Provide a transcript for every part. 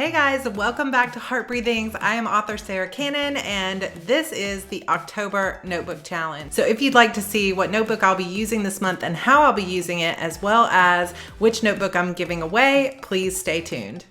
Hey guys, welcome back to Heart Breathings. I am author Sarra Cannon, and this is the October Notebook Challenge. So if you'd like to see what notebook I'll be using this month and how I'll be using it, as well as which notebook I'm giving away, please stay tuned.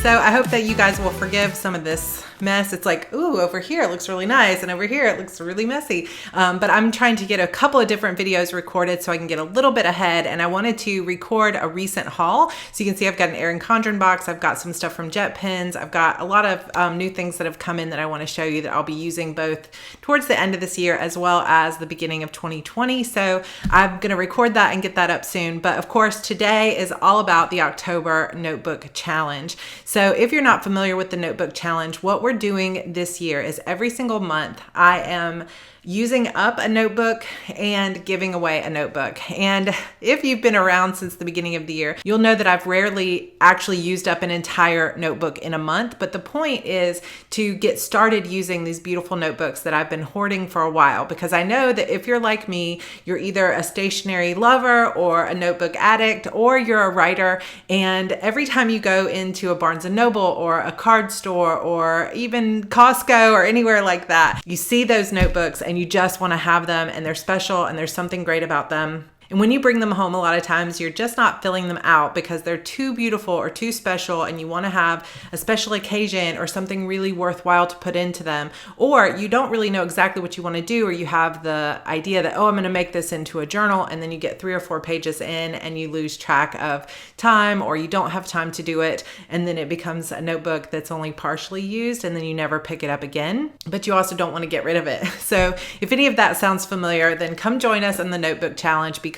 So I hope that you guys will forgive some of this mess. It's like, ooh, over here it looks really nice, and over here it looks really messy. But I'm trying to get a couple of different videos recorded so I can get a little bit ahead, and I wanted to record a recent haul. So you can see I've got an Erin Condren box, I've got some stuff from Jet Pens, I've got a lot of new things that have come in that I want to show you that I'll be using both towards the end of this year as well as the beginning of 2020. So I'm going to record that and get that up soon. But of course, today is all about the October Notebook Challenge. So if you're not familiar with the Notebook Challenge, what we're doing this year is every single month I am using up a notebook and giving away a notebook. And if you've been around since the beginning of the year, you'll know that I've rarely actually used up an entire notebook in a month. But the point is to get started using these beautiful notebooks that I've been hoarding for a while, because I know that if you're like me, you're either a stationery lover or a notebook addict, or you're a writer. And every time you go into a Barnes & Noble or a card store or even Costco or anywhere like that, you see those notebooks and you just want to have them, and they're special and there's something great about them. And when you bring them home, a lot of times you're just not filling them out because they're too beautiful or too special, and you want to have a special occasion or something really worthwhile to put into them. Or you don't really know exactly what you want to do, or you have the idea that, oh, I'm going to make this into a journal, and then you get 3 or 4 pages in and you lose track of time, or you don't have time to do it, and then it becomes a notebook that's only partially used, and then you never pick it up again. But you also don't want to get rid of it. So if any of that sounds familiar, then come join us in the Notebook Challenge, because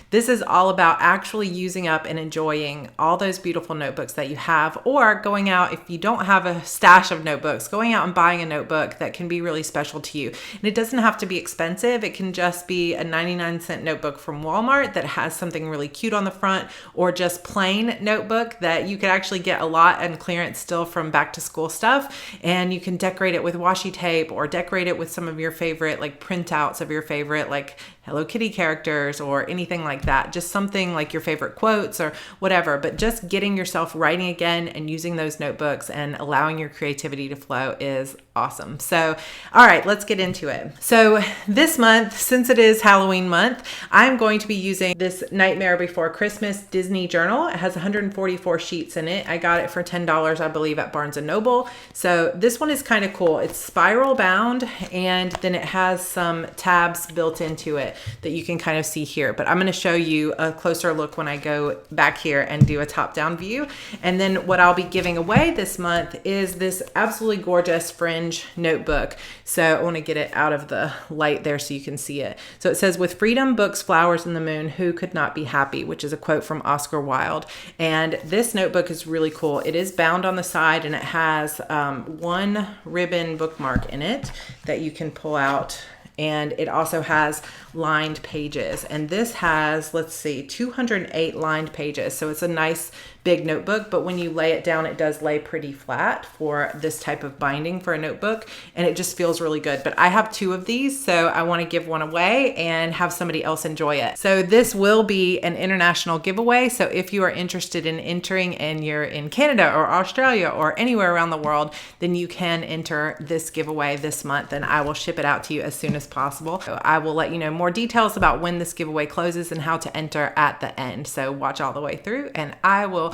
this is all about actually using up and enjoying all those beautiful notebooks that you have, or going out, if you don't have a stash of notebooks, going out and buying a notebook that can be really special to you. And it doesn't have to be expensive. It can just be a 99-cent notebook from Walmart that has something really cute on the front, or just plain notebook that you could actually get a lot on clearance still from back to school stuff. And you can decorate it with washi tape, or decorate it with some of your favorite like printouts of your favorite like Hello Kitty characters or anything like that. Just something like your favorite quotes or whatever, but just getting yourself writing again and using those notebooks and allowing your creativity to flow is awesome. So, all right, let's get into it. So this month, since it is Halloween month, I'm going to be using this Nightmare Before Christmas Disney journal. It has 144 sheets in it. I got it for $10, I believe, at Barnes & Noble. So this one is kind of cool. It's spiral bound, and then it has some tabs built into it that you can kind of see here. But I'm going to show you a closer look when I go back here and do a top-down view. And then what I'll be giving away this month is this absolutely gorgeous Fringe notebook. So I want to get it out of the light there so you can see it. So it says, "With freedom, books, flowers, and the moon, who could not be happy?" which is a quote from Oscar Wilde. And this notebook is really cool. It is bound on the side, and it has one ribbon bookmark in it that you can pull out. And it also has lined pages. And this has, let's see, 208 lined pages. So it's a nice big notebook, but when you lay it down, it does lay pretty flat for this type of binding for a notebook, and it just feels really good. But I have 2 of these, so I want to give one away and have somebody else enjoy it. So this will be an international giveaway. So if you are interested in entering and you're in Canada or Australia or anywhere around the world, then you can enter this giveaway this month, and I will ship it out to you as soon as possible. So I will let you know more details about when this giveaway closes and how to enter at the end. So watch all the way through, and I will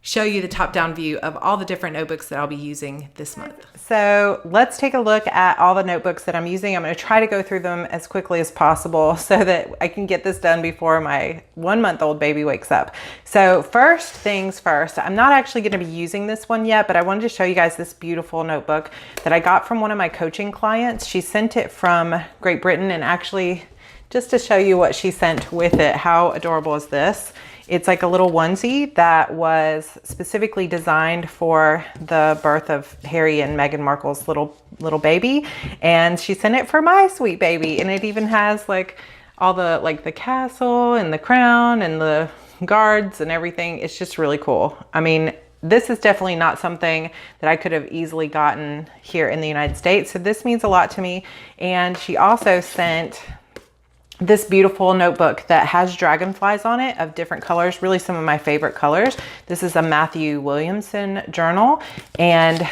show you the top-down view of all the different notebooks that I'll be using this month. So let's take a look at all the notebooks that I'm using. I'm going to try to go through them as quickly as possible so that I can get this done before my 1-month-old baby wakes up. So first things first, I'm not actually going to be using this one yet, but I wanted to show you guys this beautiful notebook that I got from one of my coaching clients. She sent it from Great Britain, and actually, just to show you what she sent with it, how adorable is this? It's like a little onesie that was specifically designed for the birth of Harry and Meghan Markle's little baby. And she sent it for my sweet baby. And it even has like all the, like the castle and the crown and the guards and everything. It's just really cool. I mean, this is definitely not something that I could have easily gotten here in the United States. So this means a lot to me. And she also sent this beautiful notebook that has dragonflies on it of different colors, really some of my favorite colors. This is a Matthew Williamson journal. And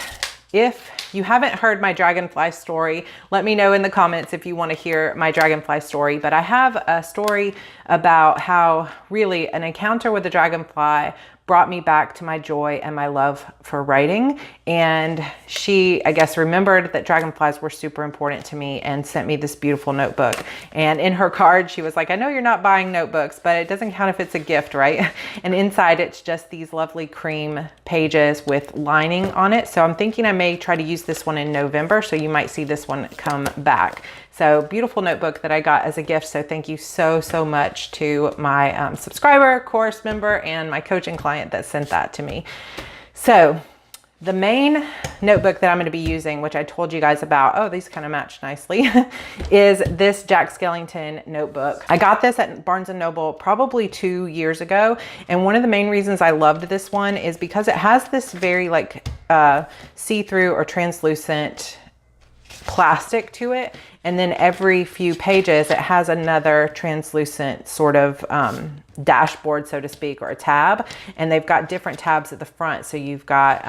if you haven't heard my dragonfly story, let me know in the comments if you want to hear my dragonfly story. But I have a story about how really an encounter with the dragonfly brought me back to my joy and my love for writing. And she, I guess, remembered that dragonflies were super important to me and sent me this beautiful notebook. And in her card, she was like, I know you're not buying notebooks, but it doesn't count if it's a gift, right? And inside it's just these lovely cream pages with lining on it. So I'm thinking I may try to use this one in November. So you might see this one come back. So beautiful notebook that I got as a gift. So thank you so, so much to my subscriber, course member, and my coaching client that sent that to me. So the main notebook that I'm going to be using, which I told you guys about, oh, these kind of match nicely, is this Jack Skellington notebook. I got this at Barnes & Noble probably 2 years ago. And one of the main reasons I loved this one is because it has this very like see-through or translucent plastic to it. And then every few pages, it has another translucent sort of dashboard, so to speak, or a tab. And they've got different tabs at the front. So you've got,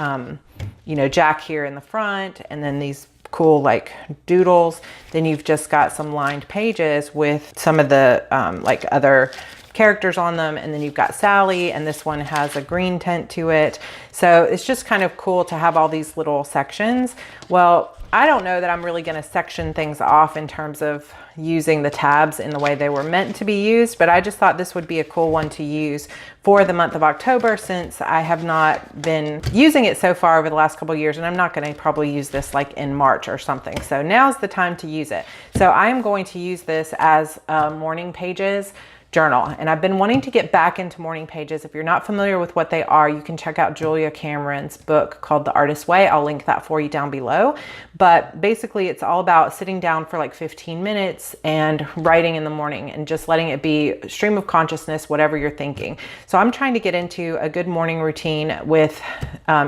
you know, Jack here in the front, and then these cool like doodles. Then you've just got some lined pages with some of the like other characters on them. And then you've got Sally, and this one has a green tint to it. So it's just kind of cool to have all these little sections. Well, I don't know that I'm really going to section things off in terms of using the tabs in the way they were meant to be used, but I just thought this would be a cool one to use for the month of October, since I have not been using it so far over the last couple of years, and I'm not going to probably use this like in March or something. So now's the time to use it. So I'm going to use this as morning pages journal. And I've been wanting to get back into morning pages. If you're not familiar with what they are, you can check out Julia Cameron's book called The Artist's Way. I'll link that for you down below. But basically it's all about sitting down for like 15 minutes and writing in the morning and just letting it be stream of consciousness, whatever you're thinking. So I'm trying to get into a good morning routine with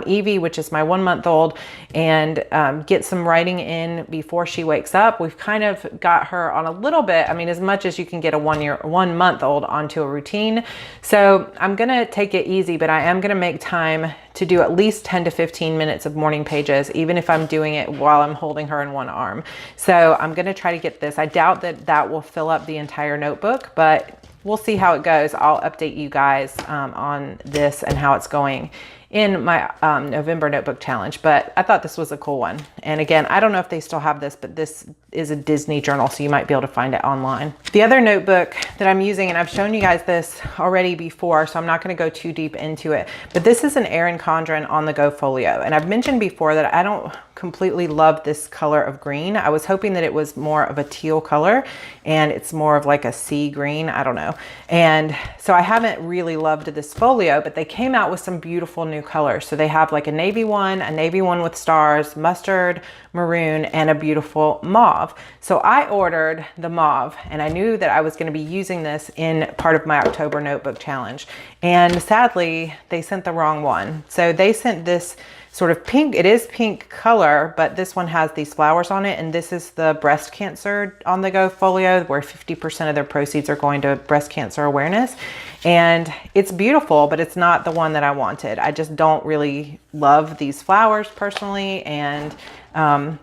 Evie, which is my 1-month-old, and get some writing in before she wakes up. We've kind of got her on a little bit, I mean, as much as you can get a 1-month-old onto a routine. So I'm gonna take it easy, but I am gonna make time to do at least 10 to 15 minutes of morning pages, even if I'm doing it while I'm holding her in one arm. So I'm gonna try to get this. I doubt that that will fill up the entire notebook, but we'll see how it goes. I'll update you guys on this and how it's going in my November notebook challenge, but I thought this was a cool one. And again, I don't know if they still have this, but this is a Disney journal, so you might be able to find it online. The other notebook that I'm using, and I've shown you guys this already before, so I'm not gonna go too deep into it, but this is an Erin Condren on the go folio. And I've mentioned before that I don't completely love this color of green. I was hoping that it was more of a teal color, and it's more of like a sea green, I don't know. And so I haven't really loved this folio, but they came out with some beautiful new colors. So they have like a navy one with stars, mustard, maroon, and a beautiful mauve. So I ordered the mauve, and I knew that I was going to be using this in part of my October notebook challenge. And sadly, they sent the wrong one. So they sent this sort of pink, it is pink color, but this one has these flowers on it. And this is the breast cancer on the go folio, where 50% of their proceeds are going to breast cancer awareness. And it's beautiful, but it's not the one that I wanted. I just don't really love these flowers personally. And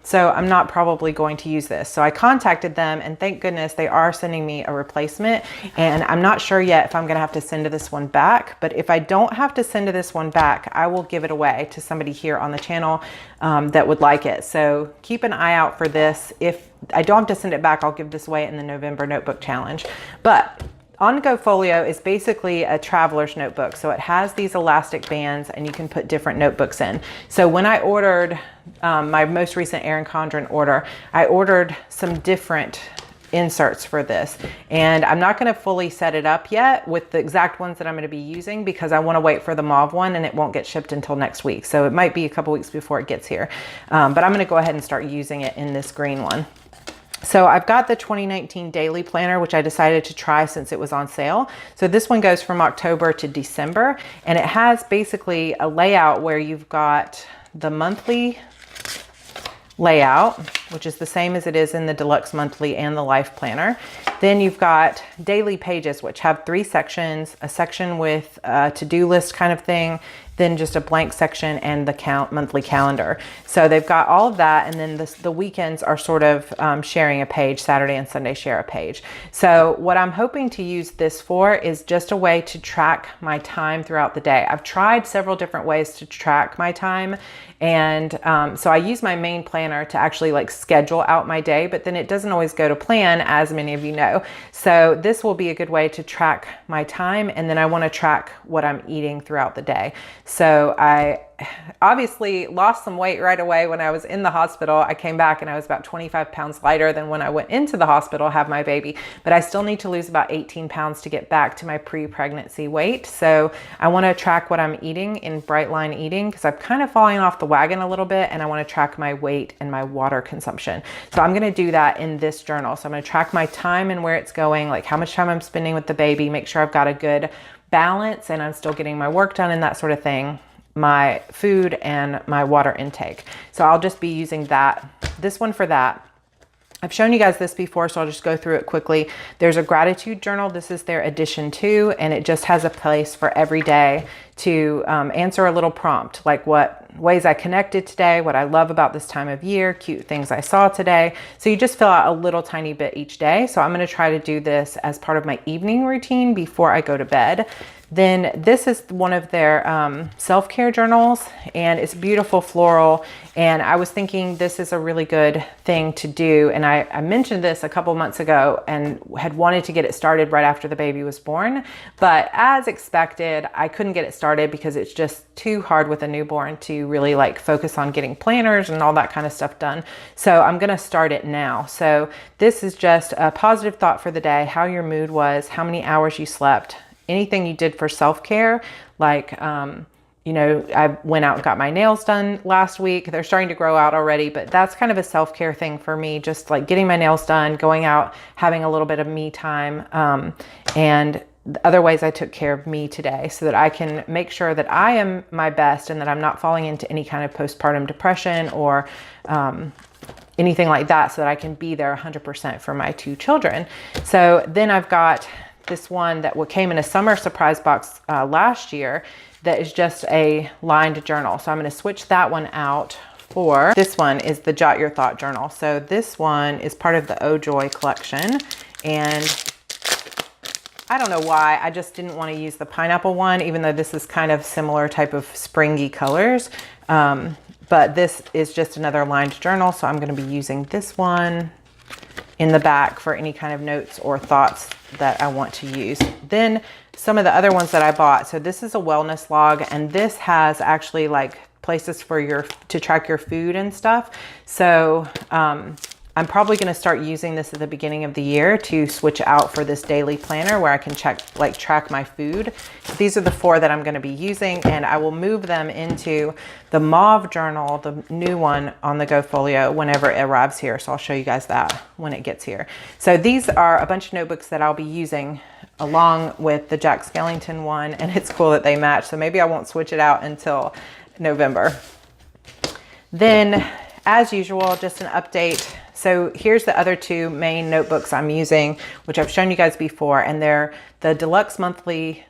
so I'm not probably going to use this. So I contacted them, and thank goodness they are sending me a replacement. And I'm not sure yet if I'm going to have to send this one back, but if I don't have to send this one back, I will give it away to somebody here on the channel that would like it. So keep an eye out for this. If I don't have to send it back, I'll give this away in the November notebook challenge. But On Go Folio is basically a traveler's notebook. So it has these elastic bands, and you can put different notebooks in. So when I ordered my most recent Erin Condren order, I ordered some different inserts for this, and I'm not going to fully set it up yet with the exact ones that I'm going to be using, because I want to wait for the mauve one, and it won't get shipped until next week. So it might be a couple weeks before it gets here, but I'm going to go ahead and start using it in this green one. So I've got the 2019 daily planner, which I decided to try since it was on sale. So this one goes from October to December, and it has basically a layout where you've got the monthly layout, which is the same as it is in the Deluxe monthly and the life planner. Then you've got daily pages, which have 3 sections, a section with a to-do list kind of thing, then just a blank section, and the monthly calendar. So they've got all of that, and then the weekends are sort of sharing a page. Saturday and Sunday share a page. So what I'm hoping to use this for is just a way to track my time throughout the day. I've tried several different ways to track my time, and so I use my main planner to actually like schedule out my day, but then it doesn't always go to plan, as many of you know. So this will be a good way to track my time, and then I want to track what I'm eating throughout the day. So I obviously lost some weight right away when I was in the hospital. I came back and I was about 25 pounds lighter than when I went into the hospital to have my baby, but I still need to lose about 18 pounds to get back to my pre-pregnancy weight. So I want to track what I'm eating in Bright Line Eating, because I'm kind of falling off the wagon a little bit, and I want to track my weight and my water consumption. So I'm going to do that in this journal. So I'm going to track my time and where it's going, like how much time I'm spending with the baby, make sure I've got a good balance and I'm still getting my work done and that sort of thing, my food and my water intake. So I'll just be using this one for that. I've shown you guys this before, so I'll just go through it quickly. There's a gratitude journal. This is their edition 2, and it just has a place for every day to answer a little prompt, like what ways I connected today, what I love about this time of year, cute things I saw today. So you just fill out a little tiny bit each day. So I'm going to try to do this as part of my evening routine before I go to bed. Then this is one of their self-care journals, and it's beautiful floral. And I was thinking this is a really good thing to do. And I mentioned this a couple months ago and had wanted to get it started right after the baby was born. But as expected, I couldn't get it started because it's just too hard with a newborn to really like focus on getting planners and all that kind of stuff done. So I'm going to start it now. So this is just a positive thought for the day, how your mood was, how many hours you slept, anything you did for self-care, like, you know, I went out and got my nails done last week. They're starting to grow out already, but that's kind of a self-care thing for me, just like getting my nails done, going out, having a little bit of me time, and the other ways I took care of me today so that I can make sure that I am my best and that I'm not falling into any kind of postpartum depression or anything like that, so that I can be there 100% for my 2 children. So then I've got this one that came in a summer surprise box last year that is just a lined journal. So I'm going to switch that one out for this one is the Jot Your Thought journal. So this one is part of the Oh Joy collection, and I don't know why, I just didn't want to use the pineapple one, even though this is kind of similar type of springy colors. But this is just another lined journal, so I'm going to be using this one in the back for any kind of notes or thoughts that I want to use. Then some of the other ones that I bought. So this is a wellness log, and this has actually like places for to track your food and stuff. So I'm probably going to start using this at the beginning of the year to switch out for this daily planner where I can track my food. These are the 4 that I'm going to be using, and I will move them into the mauve journal, the new one on the Go Folio, whenever it arrives here. So I'll show you guys that when it gets here. So these are a bunch of notebooks that I'll be using along with the Jack Skellington one, and it's cool that they match. So maybe I won't switch it out until November. Then, as usual, just an update. So here's the other 2 main notebooks I'm using, which I've shown you guys before, and they're the Deluxe monthly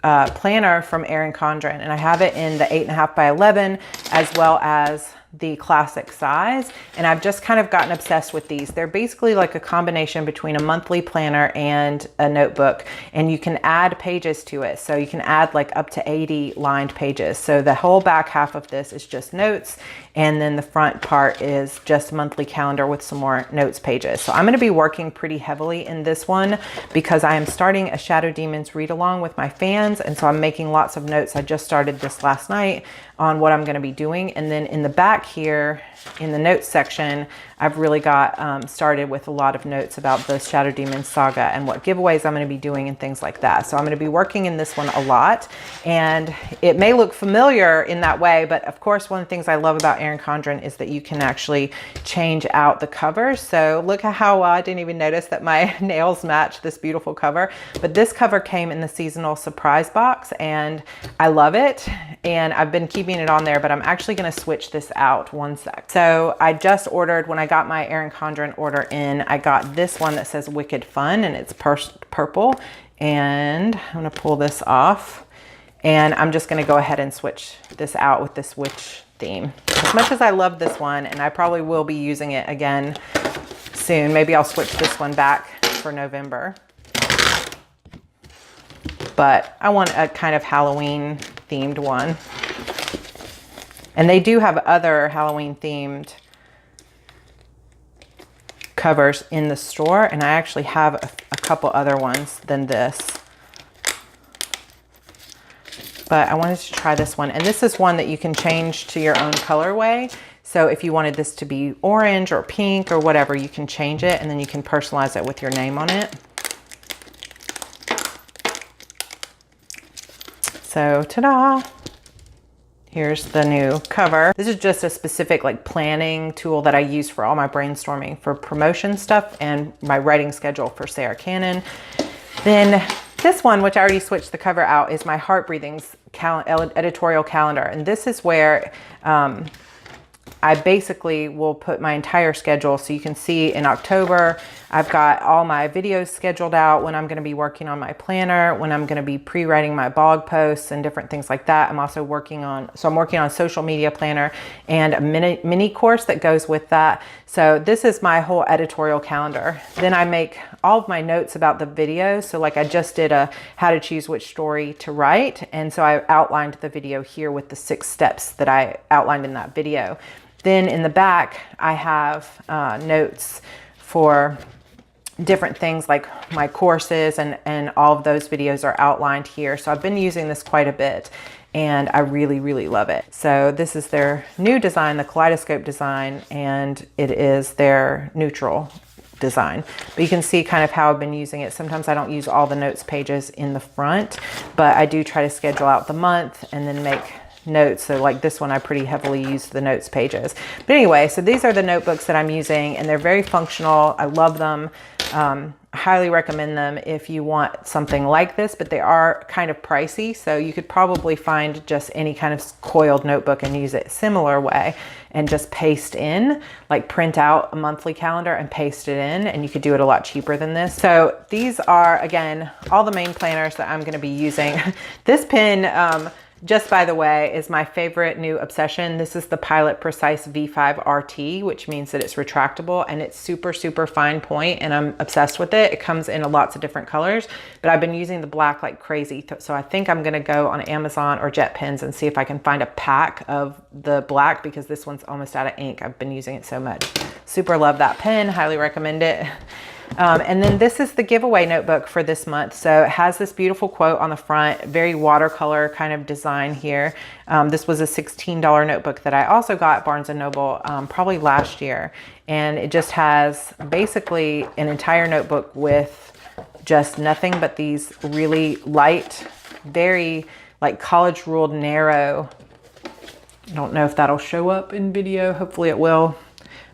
planner from Erin Condren, and I have it in the 8.5 by 11 as well as the classic size, and I've just kind of gotten obsessed with these. They're basically like a combination between a monthly planner and a notebook, and you can add pages to it. So you can add like up to 80 lined pages. So the whole back half of this is just notes, and then the front part is just monthly calendar with some more notes pages. So I'm going to be working pretty heavily in this one because I am starting a Shadow Demons read along with my fans, and so I'm making lots of notes. I just started this last night on what I'm going to be doing, and then in the back here in the notes section, I've really got started with a lot of notes about the Shadow Demons saga and what giveaways I'm going to be doing and things like that. So I'm going to be working in this one a lot, and it may look familiar in that way, but of course one of the things I love about Erin Condren is that you can actually change out the cover. So look at how I didn't even notice that my nails match this beautiful cover, but this cover came in the seasonal surprise box and I love it, and I've been keeping it on there, but I'm actually going to switch this out out one sec. So I just ordered, when I got my Erin Condren order in, I got this one that says Wicked Fun, and it's purple. And I'm gonna pull this off, and I'm just gonna go ahead and switch this out with this witch theme. As much as I love this one, and I probably will be using it again soon, maybe I'll switch this one back for November. But I want a kind of Halloween themed one. And they do have other Halloween themed covers in the store, and I actually have a couple other ones than this. But I wanted to try this one, and this is one that you can change to your own colorway. So if you wanted this to be orange or pink or whatever, you can change it, and then you can personalize it with your name on it. So ta-da! Here's the new cover. This is just a specific like planning tool that I use for all my brainstorming for promotion stuff and my writing schedule for Sarra Cannon. Then this one, which I already switched the cover out, is my Heart Breathings editorial calendar. And this is where I basically will put my entire schedule. So you can see in October, I've got all my videos scheduled out, when I'm going to be working on my planner, when I'm going to be pre-writing my blog posts and different things like that. I'm also working on social media planner and a mini course that goes with that. So this is my whole editorial calendar. Then I make all of my notes about the video. So like I just did a how to choose which story to write. And so I outlined the video here with the 6 steps that I outlined in that video. Then in the back, I have notes for different things like my courses, and all of those videos are outlined here. So I've been using this quite a bit, and I really, really love it. So this is their new design, the kaleidoscope design, and it is their neutral design. But you can see kind of how I've been using it. Sometimes I don't use all the notes pages in the front, but I do try to schedule out the month and then make notes. So like this one, I pretty heavily use the notes pages. But anyway, so these are the notebooks that I'm using, and they're very functional. I love them. I highly recommend them if you want something like this, but they are kind of pricey. So you could probably find just any kind of coiled notebook and use it a similar way and just paste in, like print out a monthly calendar and paste it in, and you could do it a lot cheaper than this. So these are, again, all the main planners that I'm going to be using. This pen, just by the way, is my favorite new obsession. This is the Pilot Precise V5 RT, which means that it's retractable, and it's super, super fine point, and I'm obsessed with it. It comes in lots of different colors, but I've been using the black like crazy. So I think I'm gonna go on Amazon or JetPens and see if I can find a pack of the black, because this one's almost out of ink. I've been using it so much. Super love that pen, highly recommend it. And then this is the giveaway notebook for this month. So it has this beautiful quote on the front, very watercolor kind of design here. This was a $16 notebook that I also got at Barnes & Noble probably last year. And it just has basically an entire notebook with just nothing but these really light, very like college ruled narrow. I don't know if that'll show up in video. Hopefully it will.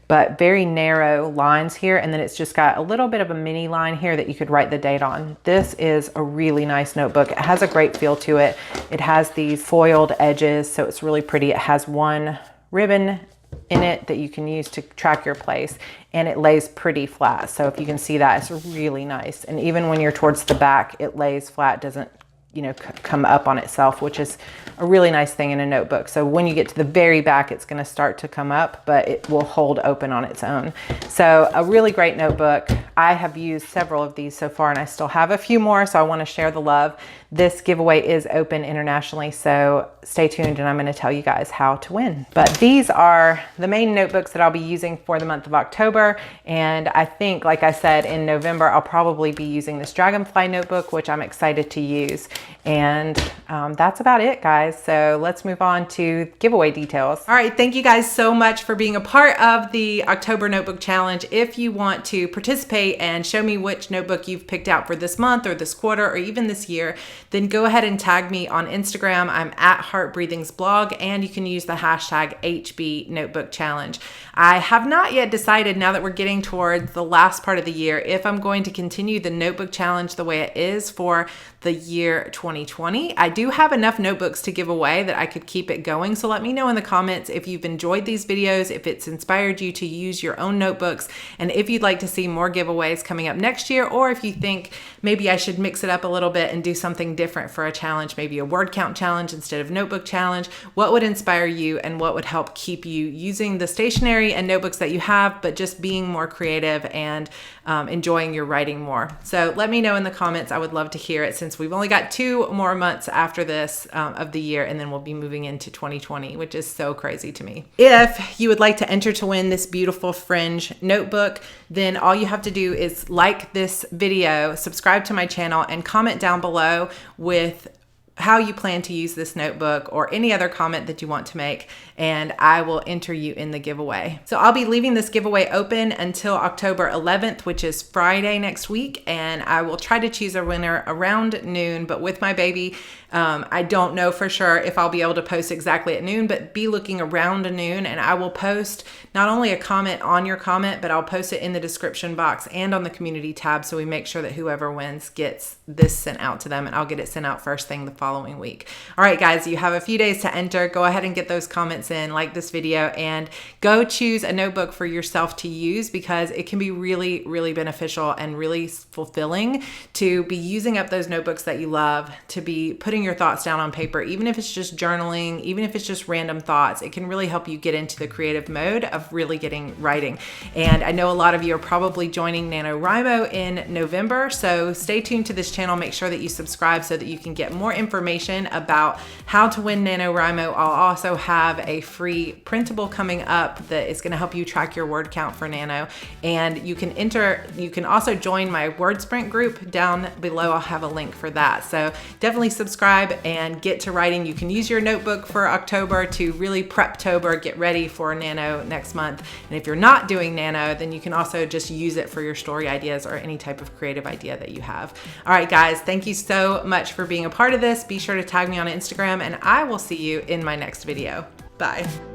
But very narrow lines here, and then it's just got a little bit of a mini line here that you could write the date on. This is a really nice notebook. It has a great feel to it. It has these foiled edges, so it's really pretty. It has one ribbon in it that you can use to track your place, and it lays pretty flat. So if you can see that, it's really nice. And even when you're towards the back, it lays flat, doesn't, you know, come up on itself, which is a really nice thing in a notebook. So when you get to the very back, it's going to start to come up, but it will hold open on its own. So a really great notebook. I have used several of these so far, and I still have a few more, so I want to share the love. This giveaway is open internationally, so stay tuned and I'm going to tell you guys how to win. But these are the main notebooks that I'll be using for the month of October. And I think, like I said, in November, I'll probably be using this Dragonfly notebook, which I'm excited to use. And that's about it, guys. So let's move on to giveaway details. All right, thank you guys so much for being a part of the October Notebook Challenge. If you want to participate and show me which notebook you've picked out for this month or this quarter or even this year, then go ahead and tag me on Instagram. I'm at Heart Breathing's blog, and you can use the hashtag HB Notebook Challenge. I have not yet decided, now that we're getting towards the last part of the year, if I'm going to continue the notebook challenge the way it is for the year 2020. I do have enough notebooks to give away that I could keep it going. So let me know in the comments if you've enjoyed these videos, if it's inspired you to use your own notebooks, and if you'd like to see more giveaways coming up next year, or if you think maybe I should mix it up a little bit and do something different for a challenge, maybe a word count challenge instead of notebook challenge. What would inspire you and what would help keep you using the stationery and notebooks that you have, but just being more creative and enjoying your writing more? So let me know in the comments. I would love to hear it, since we've only got 2 more months after this of the year, and then we'll be moving into 2020, which is so crazy to me. If you would like to enter to win this beautiful Fringe notebook, then all you have to do is like this video, subscribe to my channel, and comment down below with how you plan to use this notebook or any other comment that you want to make, and I will enter you in the giveaway. So I'll be leaving this giveaway open until October 11th, which is Friday next week, and I will try to choose a winner around noon, but with my baby, I don't know for sure if I'll be able to post exactly at noon, but be looking around noon, and I will post not only a comment on your comment, but I'll post it in the description box and on the community tab, so we make sure that whoever wins gets this sent out to them, and I'll get it sent out first thing the following week. All right, guys, you have a few days to enter. Go ahead and get those comments in, like this video, and go choose a notebook for yourself to use, because it can be really, really beneficial and really fulfilling to be using up those notebooks that you love, to be putting your thoughts down on paper, even if it's just journaling, even if it's just random thoughts. It can really help you get into the creative mode of really getting writing. And I know a lot of you are probably joining NaNoWriMo in November, so stay tuned to this channel. Make sure that you subscribe so that you can get more information about how to win NaNoWriMo. I'll also have a free printable coming up that is going to help you track your word count for Nano, and you can also join my word sprint group. Down below I'll have a link for that, so definitely subscribe and get to writing. You can use your notebook for October to really prep-tober, get ready for Nano next month. And if you're not doing Nano, then you can also just use it for your story ideas or any type of creative idea that you have. All right, guys, thank you so much for being a part of this. Be sure to tag me on Instagram, and I will see you in my next video. Bye.